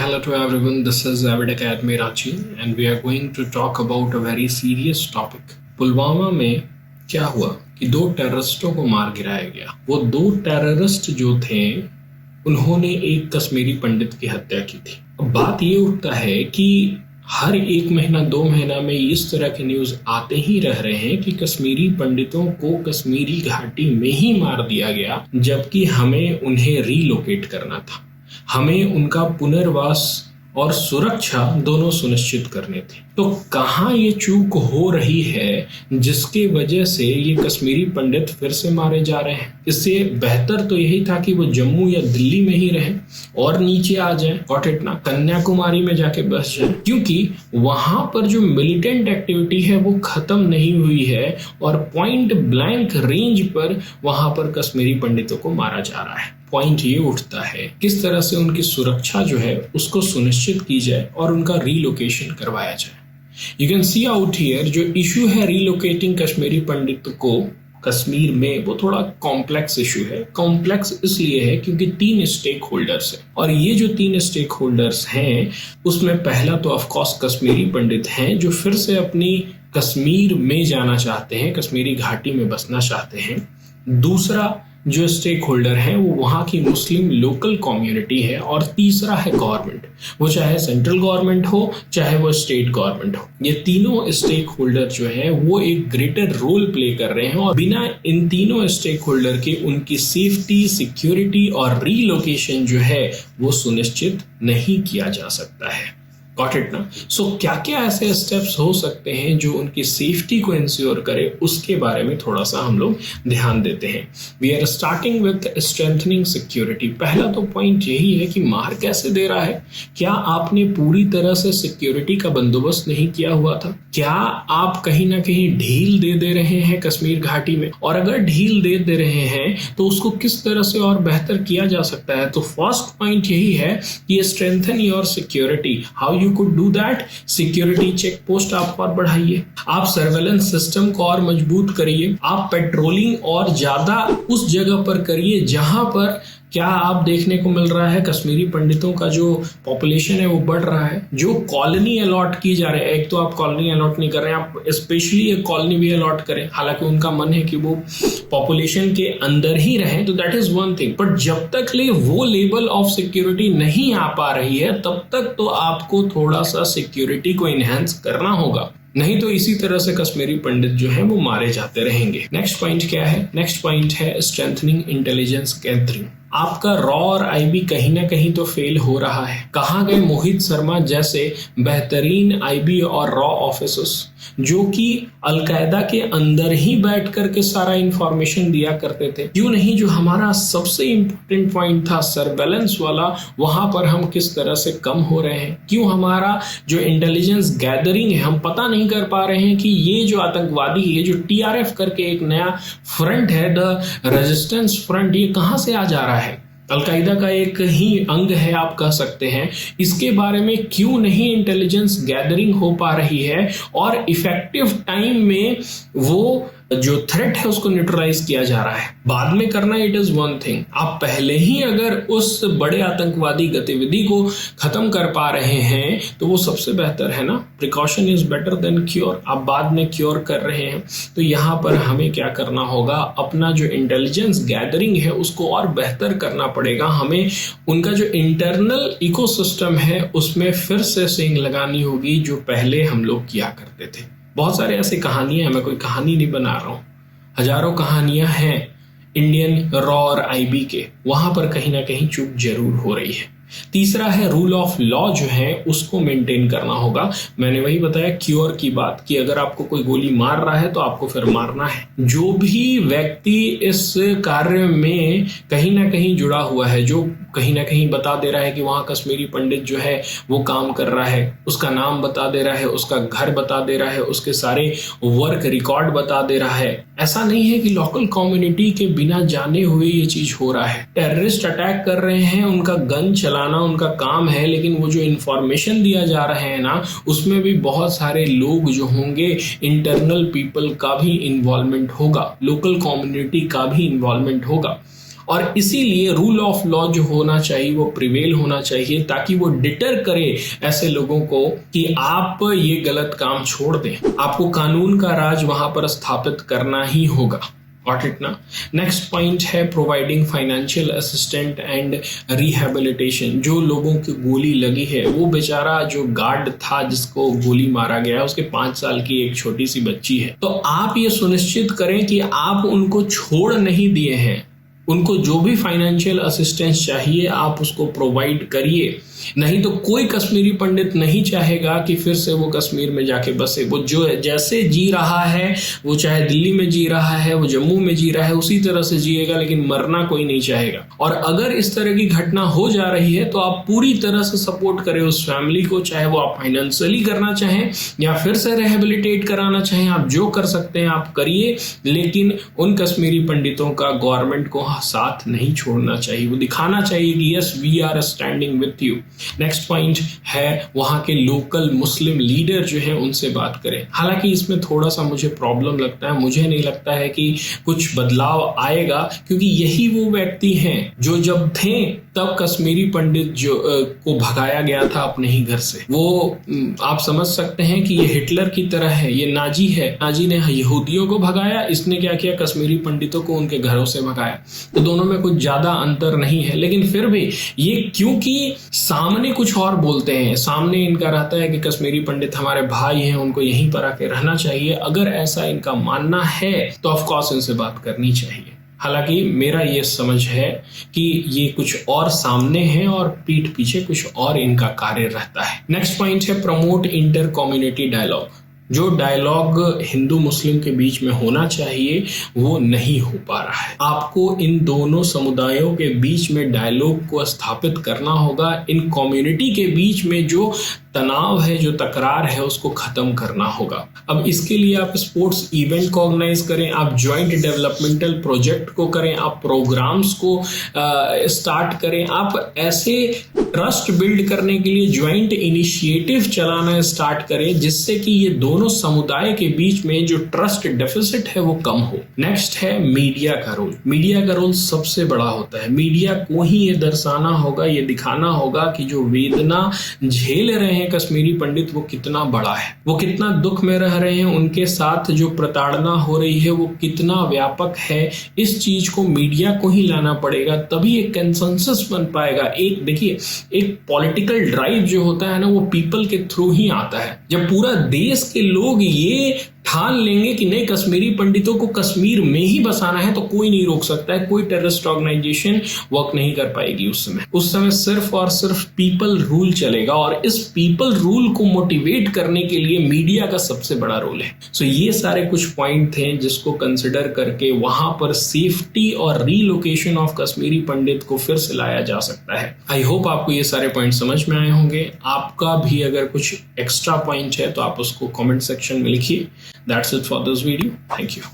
hello to everyone. This is Avid Academy Rachi and we are going to talk about a very serious topic. Pulwama में क्या हुआ कि 2 टेररिस्टों को मार गिराया गया। वो 2 टेररिस्ट जो थे उन्होंने एक कश्मीरी पंडित की हत्या की थी। अब बात ये उठता है कि हर 1 महीना 2 महीना में इस तरह के न्यूज आते ही रह रहे हैं कि कश्मीरी पंडितों को कश्मीरी घाटी में ही मार दिया गया, जबकि हमें उन्हें रीलोकेट करना था। हमें उनका पुनर्वास और सुरक्षा दोनों सुनिश्चित करने थे। तो कहाँ ये चूक हो रही है जिसके वजह से ये कश्मीरी पंडित फिर से मारे जा रहे हैं? इससे बेहतर तो यही था कि वो जम्मू या दिल्ली में ही रहें और नीचे आ जाएं, गॉट इट ना, कन्याकुमारी में जाके बस जाएं, क्योंकि वहां पर जो मिलिटेंट एक्टिविटी है वो खत्म नहीं हुई है और पॉइंट ब्लैंक रेंज पर वहां पर कश्मीरी पंडितों को मारा जा रहा है। पॉइंट ये उठता है किस तरह से उनकी सुरक्षा जो है उसको सुनिश्चित की जाए और उनका रीलोकेशन करवाया जाए। You can see out here जो इशू है रीलोकेटिंग कश्मीरी पंडित को कश्मीर में, वो थोड़ा कॉम्प्लेक्स इशू है। कॉम्प्लेक्स इसलिए है क्योंकि 3 स्टेक होल्डर्स हैं और ये जो 3 स्टेक होल्डर्स हैं उसमें पहला तो ऑफ कोर्स कश्मीरी पंडित हैं जो फिर से अपनी कश्मीर में जाना चाहते हैं, कश्मीरी घाटी में बसना चाहते हैं। दूसरा जो स्टेक होल्डर है वो वहाँ की मुस्लिम लोकल कम्युनिटी है और तीसरा है गवर्नमेंट, वो चाहे सेंट्रल गवर्नमेंट हो चाहे वो स्टेट गवर्नमेंट हो। ये तीनों स्टेक होल्डर जो है वो एक ग्रेटर रोल प्ले कर रहे हैं और बिना इन तीनों स्टेक होल्डर के उनकी सेफ्टी, सिक्योरिटी और रीलोकेशन जो है वो सुनिश्चित नहीं किया जा सकता है। गॉट इट ना? सो क्या क्या ऐसे स्टेप्स हो सकते हैं जो उनकी सेफ्टी को इंश्योर करे, उसके बारे में थोड़ा सा हम लोग ध्यान देते हैं। We are starting with strengthening security. पहला तो पॉइंट यही है कि मार कैसे दे रहा है। क्या आपने पूरी तरह से सिक्योरिटी का बंदोबस्त नहीं किया हुआ था? क्या आप कहीं ना कहीं ढील दे रहे हैं कश्मीर घाटी में? और अगर ढील दे रहे हैं तो उसको किस तरह से और बेहतर किया जा सकता है? तो फर्स्ट पॉइंट यही है कि strengthen your security. How you could do that? Security check post आप और बढ़ाइए, आप सर्वेलेंस सिस्टम को और मजबूत करिए, आप पेट्रोलिंग और ज्यादा उस जगह पर करिए जहां पर क्या आप देखने को मिल रहा है कश्मीरी पंडितों का जो पॉपुलेशन है वो बढ़ रहा है। जो कॉलोनी अलॉट की जा रही है, एक तो आप कॉलोनी अलॉट नहीं कर रहे हैं, आप स्पेशली एक कॉलोनी भी अलॉट करें, हालांकि उनका मन है कि वो पॉपुलेशन के अंदर ही रहें, तो that is one thing. But जब तक ले वो लेवल ऑफ सिक्योरिटी नहीं आ पा रही है तब तक तो आपको थोड़ा सा सिक्योरिटी को इनहेंस करना होगा, नहीं तो इसी तरह से कश्मीरी पंडित जो है वो मारे जाते रहेंगे। नेक्स्ट पॉइंट क्या है? नेक्स्ट पॉइंट है स्ट्रेंथनिंग इंटेलिजेंस गैदरिंग। आपका रॉ और आईबी कहीं ना कहीं तो फेल हो रहा है। कहाँ गए मोहित शर्मा जैसे बेहतरीन आईबी और रॉ ऑफिसर्स जो कि अलकायदा के अंदर ही बैठ करके सारा इंफॉर्मेशन दिया करते थे? क्यों नहीं जो हमारा सबसे इंपॉर्टेंट पॉइंट था सर्वेलेंस वाला, वहां पर हम किस तरह से कम हो रहे हैं? क्यों हमारा जो इंटेलिजेंस गैदरिंग है हम पता नहीं कर पा रहे हैं कि ये जो आतंकवादी, ये जो टीआरएफ करके एक नया फ्रंट है, द रेजिस्टेंस फ्रंट, ये कहां से आ जा रहा है? अलकायदा का एक ही अंग है आप कह सकते हैं। इसके बारे में क्यों नहीं इंटेलिजेंस गैदरिंग हो पा रही है और इफेक्टिव टाइम में वो जो थ्रेट है उसको न्यूट्रलाइज किया जा रहा है? बाद में करना इट इज वन थिंग, आप पहले ही अगर उस बड़े आतंकवादी गतिविधि को खत्म कर पा रहे हैं तो वो सबसे बेहतर है ना। Precaution is better than cure. आप बाद में क्योर कर रहे हैं तो यहाँ पर हमें क्या करना होगा? अपना जो इंटेलिजेंस गैदरिंग है उसको और बेहतर करना पड़ेगा। हमें उनका जो इंटरनल इकोसिस्टम है उसमें फिर से सिंग लगानी होगी जो पहले हम लोग किया करते थे। बहुत सारे ऐसी कहानियां हैं, मैं कोई कहानी नहीं बना रहा हूं, हजारों कहानियां हैं इंडियन रॉ और आईबी के, वहां पर कहीं ना कहीं चूक जरूर हो रही है। तीसरा है रूल ऑफ लॉ जो है उसको मेंटेन करना होगा। मैंने वही बताया क्योर की बात कि अगर आपको कोई गोली मार रहा है तो आपको फिर मारना है। जो भी व्यक्ति इस कार्य में कहीं ना कहीं जुड़ा हुआ है, जो कहीं ना कहीं बता दे रहा है कि वहां कश्मीरी पंडित जो है वो काम कर रहा है, उसका नाम बता दे रहा है, उसका घर बता दे रहा है, उसके सारे वर्क रिकॉर्ड बता दे रहा है, ऐसा नहीं है कि लोकल कम्युनिटी के बिना जाने हुए ये चीज हो रहा है। टेररिस्ट अटैक कर रहे हैं, उनका गन चलाना उनका काम है, लेकिन वो जो इंफॉर्मेशन दिया जा रहा है ना उसमें भी बहुत सारे लोग जो होंगे, इंटरनल पीपल का भी इन्वॉल्वमेंट होगा, लोकल कम्युनिटी का भी इन्वॉल्वमेंट होगा। और इसीलिए रूल ऑफ लॉ जो होना चाहिए वो प्रिवेल होना चाहिए, ताकि वो डिटर करे ऐसे लोगों को कि आप ये गलत काम छोड़ दें। आपको कानून का राज वहां पर स्थापित करना ही होगा। Got it ना? नेक्स्ट पॉइंट है providing financial assistant and rehabilitation. जो लोगों की गोली लगी है, वो बेचारा जो गार्ड था जिसको गोली मारा गया है, उसके 5 साल की एक छोटी सी बच्ची है। तो आप ये सुनिश्चित करें कि आप उनको छोड़ नहीं दिए हैं, उनको जो भी फाइनेंशियल असिस्टेंस चाहिए आप उसको प्रोवाइड करिए। नहीं तो कोई कश्मीरी पंडित नहीं चाहेगा कि फिर से वो कश्मीर में जाके बसे। वो जो जैसे जी रहा है, वो चाहे दिल्ली में जी रहा है, वो जम्मू में जी रहा है, उसी तरह से जिएगा, लेकिन मरना कोई नहीं चाहेगा। और अगर इस तरह की घटना हो जा रही है तो आप पूरी तरह से सपोर्ट करें उस फैमिली को, चाहे वो आप फाइनेंशियली करना चाहें या फिर से रिहेबिलिटेट कराना चाहें, आप जो कर सकते हैं आप करिए, लेकिन उन कश्मीरी पंडितों का गवर्नमेंट को साथ नहीं छोड़ना चाहिए। वो दिखाना चाहिए कि yes we are standing with you. Next point है वहां के लोकल मुस्लिम लीडर जो है उनसे बात करें। हालांकि इसमें थोड़ा सा मुझे प्रॉब्लम लगता है, मुझे नहीं लगता है कि कुछ बदलाव आएगा, क्योंकि यही वो व्यक्ति हैं जो जब थे तब कश्मीरी पंडित जो को भगाया गया था अपने ही घर से। वो आप समझ सकते हैं कि ये हिटलर की तरह है, ये नाजी है। नाजी ने यहूदियों को भगाया, इसने क्या किया, कश्मीरी पंडितों को उनके घरों से भगाया। तो दोनों में कुछ ज्यादा अंतर नहीं है, लेकिन फिर भी ये क्योंकि सामने कुछ और बोलते हैं, सामने इनका रहता है कि कश्मीरी पंडित हमारे भाई हैं, उनको यहीं पर आके रहना चाहिए। अगर ऐसा इनका मानना है तो ऑफ कोर्स इनसे बात करनी चाहिए। हालांकि मेरा ये समझ है कि ये कुछ और सामने है और पीठ पीछे कुछ और इनका कार्य रहता है। नेक्स्ट पॉइंट है प्रमोट इंटर कम्युनिटी डायलॉग। जो डायलॉग हिंदू मुस्लिम के बीच में होना चाहिए वो नहीं हो पा रहा है। आपको इन दोनों समुदायों के बीच में डायलॉग को स्थापित करना होगा। इन कम्युनिटी के बीच में जो तनाव है, जो तकरार है, उसको खत्म करना होगा। अब इसके लिए आप स्पोर्ट्स इवेंट को ऑर्गेनाइज करें, आप ज्वाइंट डेवलपमेंटल प्रोजेक्ट को करें, आप प्रोग्राम्स को स्टार्ट करें, आप ऐसे ट्रस्ट बिल्ड करने के लिए ज्वाइंट इनिशिएटिव चलाना स्टार्ट करें, जिससे कि ये दोनों समुदाय के बीच में जो ट्रस्ट डेफिसिट है वो कम हो। नेक्स्ट है मीडिया का रोल। मीडिया का रोल सबसे बड़ा होता है। मीडिया को ही ये दर्शाना होगा, ये दिखाना होगा कि जो वेदना झेल रहे हैं कश्मीरी पंडित वो कितना बड़ा है, वो कितना दुख में रह रहे हैं, उनके साथ जो प्रताड़ना हो रही है वो कितना व्यापक है। इस चीज को मीडिया को ही लाना पड़ेगा, तभी एक कंसेंसस बन पाएगा। एक देखिए, एक पॉलिटिकल ड्राइव जो होता है ना, वो पीपल के थ्रू ही आता है। जब पूरा देश के लोग ये ठान लेंगे कि नहीं कश्मीरी पंडितों को कश्मीर में ही बसाना है, तो कोई नहीं रोक सकता है, कोई टेररिस्ट ऑर्गेनाइजेशन वर्क नहीं कर पाएगी। उस समय सिर्फ और सिर्फ पीपल रूल चलेगा, और इस पीपल रूल को मोटिवेट करने के लिए मीडिया का सबसे बड़ा रोल है। सो ये सारे कुछ पॉइंट थे जिसको कंसिडर करके वहां पर सेफ्टी और रीलोकेशन ऑफ कश्मीरी पंडित को फिर से लाया जा सकता है। आई होप आपको ये सारे पॉइंट समझ में आए होंगे। आपका भी अगर कुछ एक्स्ट्रा पॉइंट है तो आप उसको कमेंट सेक्शन में लिखिए। That's it for this video. Thank you.